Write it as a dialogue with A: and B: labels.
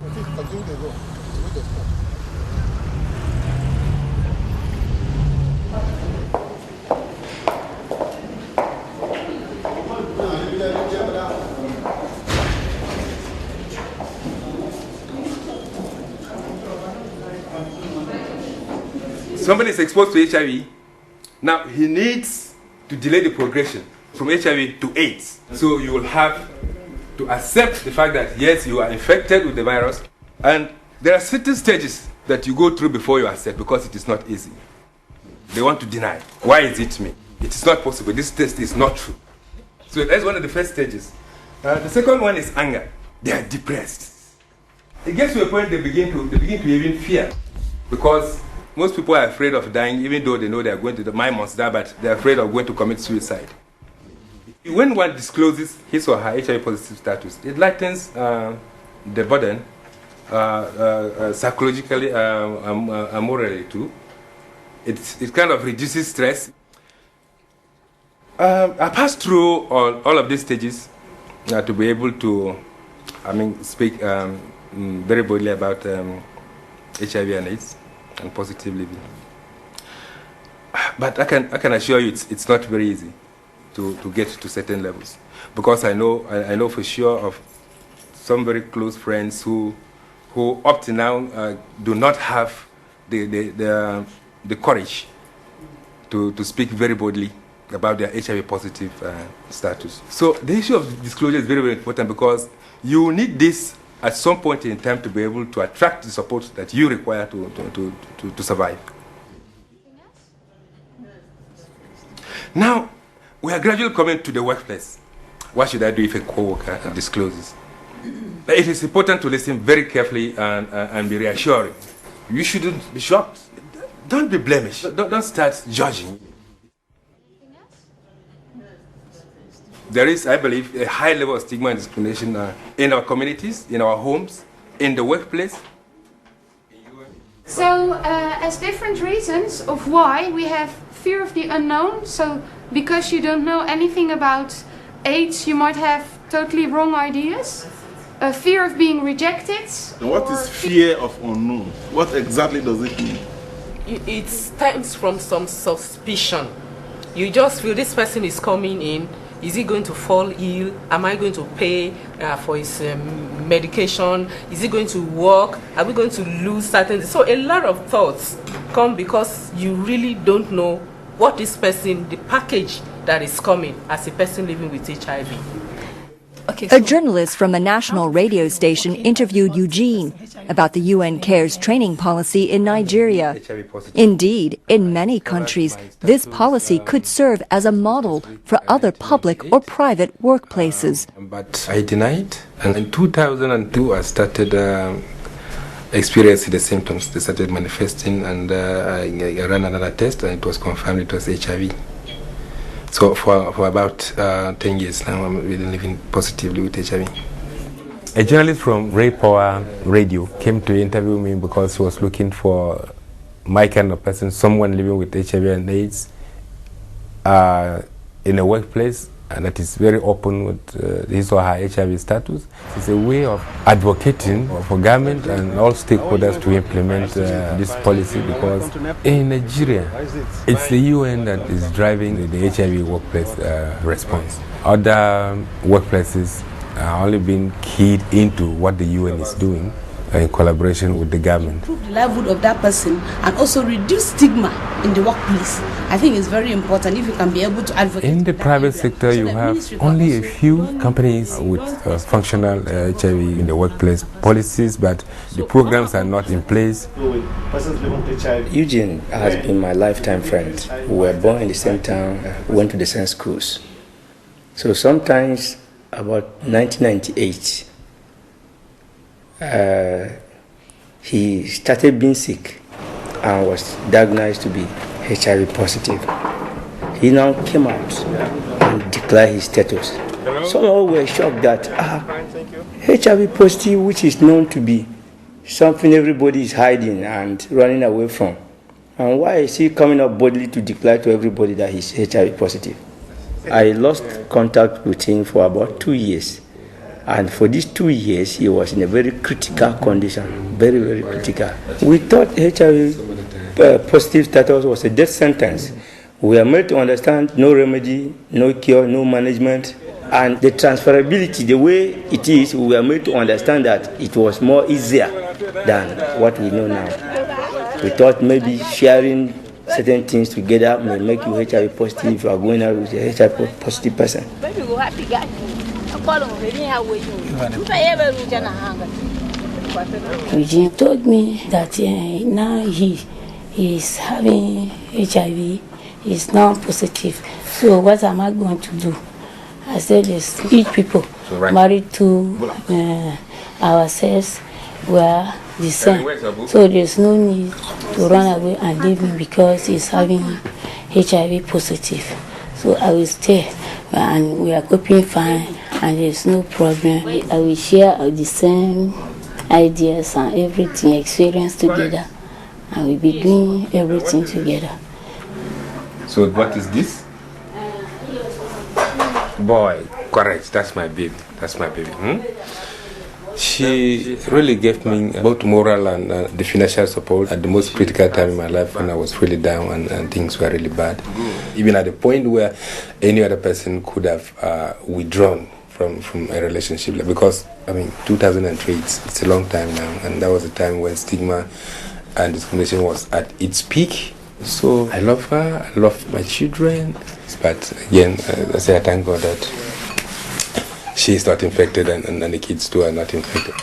A: Somebody is exposed to HIV. Now he needs to delay the progression from HIV to AIDS. So you will have to accept the fact that yes, you are infected with the virus, and there are certain stages that you go through before you accept, because it is not easy. They want to deny. Why is it me? It is not possible. This test is not true. So that's one of the first stages. The second one is anger. They are depressed. It gets to a point they begin to even fear, because most people are afraid of dying, even though they know they are going to die. Mine must die, but they are afraid of going to commit suicide. When one discloses his or her HIV positive status, it lightens the burden psychologically and morally too. It kind of reduces stress. I passed through all of these stages to be able to, speak very boldly about HIV and AIDS and positive living. But I can assure you it's not very easy to get to certain levels, because I know for sure of some very close friends who up to now do not have the courage to speak very boldly about their HIV positive status. So the issue of disclosure is very, very important, because you need this at some point in time to be able to attract the support that you require to survive. Now, we are gradually coming to the workplace. What should I do if a co-worker discloses? It is important to listen very carefully and be reassuring. You shouldn't be shocked. Don't be blemished. Don't start judging. There is, I believe, a high level of stigma and discrimination in our communities, in our homes, in the workplace.
B: So, as different reasons of why we have fear of the unknown, so because you don't know anything about AIDS, you might have totally wrong ideas. A fear of being rejected.
C: What is fear of unknown? What exactly does it mean?
D: It stems from some suspicion. You just feel this person is coming in. Is he going to fall ill? Am I going to pay for his medication? Is he going to work? Are we going to lose certain? So a lot of thoughts come because you really don't know what this person, the package that is coming as a person living with HIV.
E: A journalist from a national radio station interviewed Eugene about the UN CARES training policy in Nigeria. Indeed, in many countries, this policy could serve as a model for other public or private workplaces.
A: But I denied, and in 2002 I started experiencing the symptoms. They started manifesting, and I ran another test, and it was confirmed it was HIV. So for about 10 years now, I'm really living positively with HIV. A journalist from Ray Power Radio came to interview me because he was looking for my kind of person, someone living with HIV and AIDS in a workplace that is very open with his or her HIV status. It's a way of advocating for government and all stakeholders to implement this policy, because in Nigeria, it's the UN that is driving the HIV workplace response. Other workplaces are only being keyed into what the UN is doing in collaboration with the government.
F: Improve the livelihood of that person and also reduce stigma in the workplace. I think it's very important if you can be able to advocate.
A: In the private sector, you have only a few companies with functional HIV in the workplace policies, but the programs are not in place.
G: Eugene has been my lifetime friend. We were born in the same town, we went to the same schools. So sometimes, about 1998, he started being sick and was diagnosed to be HIV positive. He now came out and declared his status. Some were shocked that HIV positive, which is known to be something everybody is hiding and running away from, and why is he coming up boldly to declare to everybody that he's HIV positive? I lost contact with him for about 2 years. And for these 2 years, he was in a very critical condition, very, very critical. We thought HIV positive status was a death sentence. We are made to understand no remedy, no cure, no management. And the transferability, the way it is, we are made to understand that it was more easier than what we know now. We thought maybe sharing certain things together may make you HIV positive if you are going out with a HIV positive person.
H: Eugene told me that now he is having HIV, is now positive. So what am I going to do? I said, there's each people married to ourselves were the same. So there's no need to run away and leave him because he's having HIV positive. So I will stay and we are coping fine and there's no problem. I will share the same ideas and everything, experience together, and we'll be doing everything together.
A: So what is this? Boy, correct. That's my baby. That's my baby. She really gave me both moral and the financial support at the most critical time in my life when I was really down and things were really bad. Even at the point where any other person could have withdrawn from a relationship. Because, 2003, it's a long time now. And that was a time when stigma and discrimination was at its peak. So I love her, I love my children. But again, I say I thank God that she is not infected and the kids too are not infected.